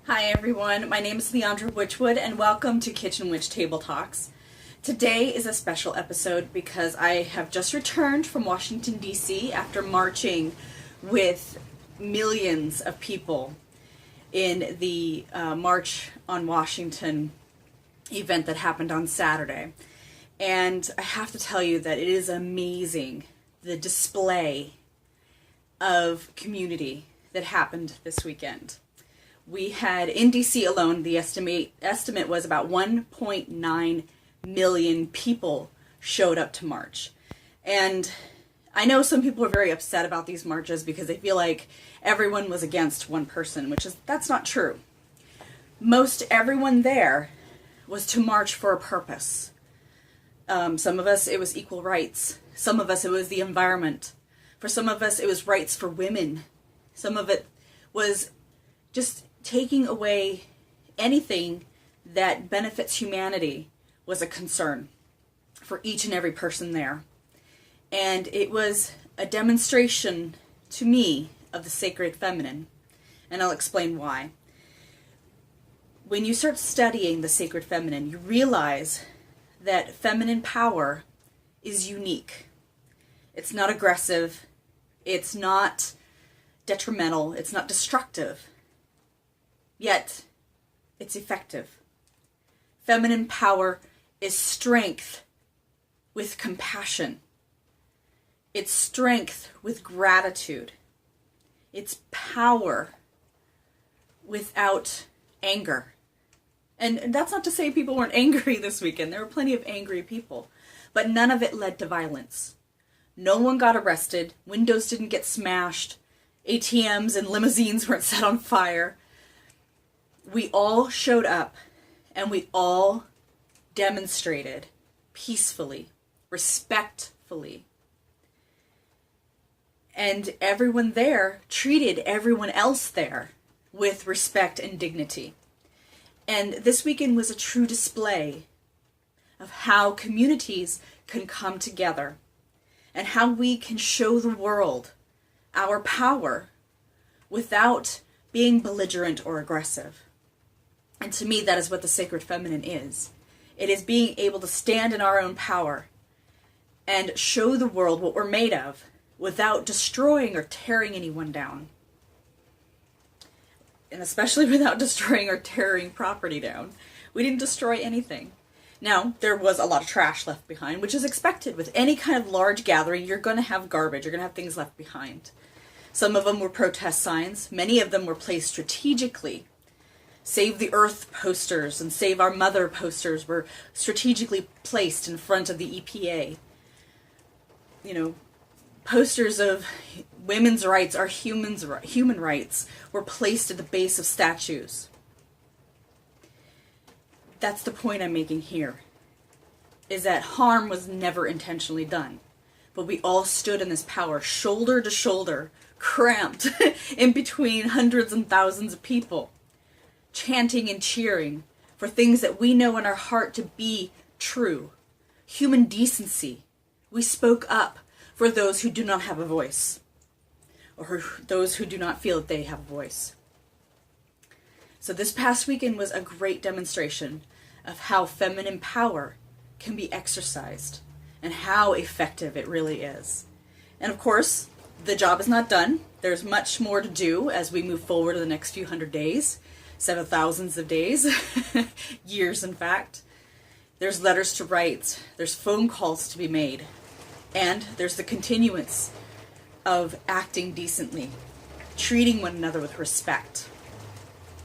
Hi everyone, my name is Leandra Witchwood and welcome to Kitchen Witch Table Talks. Today is a special episode because I have just returned from Washington, D.C. after marching with millions of people in the March on Washington event that happened on Saturday. And I have to tell you that it is amazing, the display of community that happened this weekend. We had, in DC alone, the estimate was about 1.9 million people showed up to march. And I know some people are very upset about these marches because they feel like everyone was against one person, that's not true. Most everyone there was to march for a purpose. Some of us, it was equal rights. Some of us, it was the environment. For some of us, it was rights for women. Some of it was just taking away anything that benefits humanity was a concern for each and every person there. And it was a demonstration to me of the sacred feminine. And I'll explain why. When you start studying the sacred feminine, you realize that feminine power is unique. It's not aggressive. It's not detrimental. It's not destructive. Yet, it's effective. Feminine power is strength with compassion. It's strength with gratitude. It's power without anger. And that's not to say people weren't angry this weekend. There were plenty of angry people. But none of it led to violence. No one got arrested. Windows didn't get smashed. ATMs and limousines weren't set on fire. We all showed up and we all demonstrated peacefully, respectfully. And everyone there treated everyone else there with respect and dignity. And this weekend was a true display of how communities can come together and how we can show the world our power without being belligerent or aggressive. And to me, that is what the sacred feminine is. It is being able to stand in our own power and show the world what we're made of without destroying or tearing anyone down. And especially without destroying or tearing property down. We didn't destroy anything. Now, there was a lot of trash left behind, which is expected. With any kind of large gathering, you're going to have garbage. You're going to have things left behind. Some of them were protest signs. Many of them were placed strategically. Save the Earth posters and Save Our Mother posters were strategically placed in front of the EPA. You know, posters of women's rights or human rights were placed at the base of statues. That's the point I'm making here, is that harm was never intentionally done. But we all stood in this power, shoulder to shoulder, cramped in between hundreds and thousands of people, chanting and cheering for things that we know in our heart to be true. Human decency. We spoke up for those who do not have a voice, or those who do not feel that they have a voice. So this past weekend was a great demonstration of how feminine power can be exercised and how effective it really is. And of course, the job is not done. There's much more to do as we move forward in the next few hundred days. Several thousands of days, years in fact. There's letters to write, there's phone calls to be made, and there's the continuance of acting decently, treating one another with respect,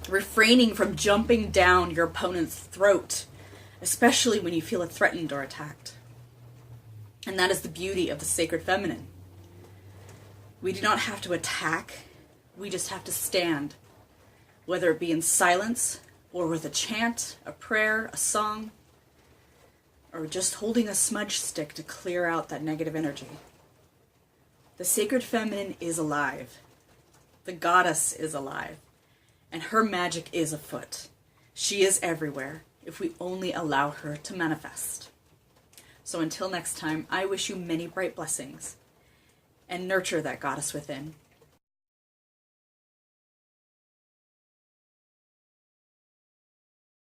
refraining from jumping down your opponent's throat, especially when you feel threatened or attacked. And that is the beauty of the sacred feminine. We do not have to attack, we just have to stand. Whether it be in silence, or with a chant, a prayer, a song, or just holding a smudge stick to clear out that negative energy. The sacred feminine is alive. The goddess is alive. And her magic is afoot. She is everywhere, if we only allow her to manifest. So until next time, I wish you many bright blessings, and nurture that goddess within.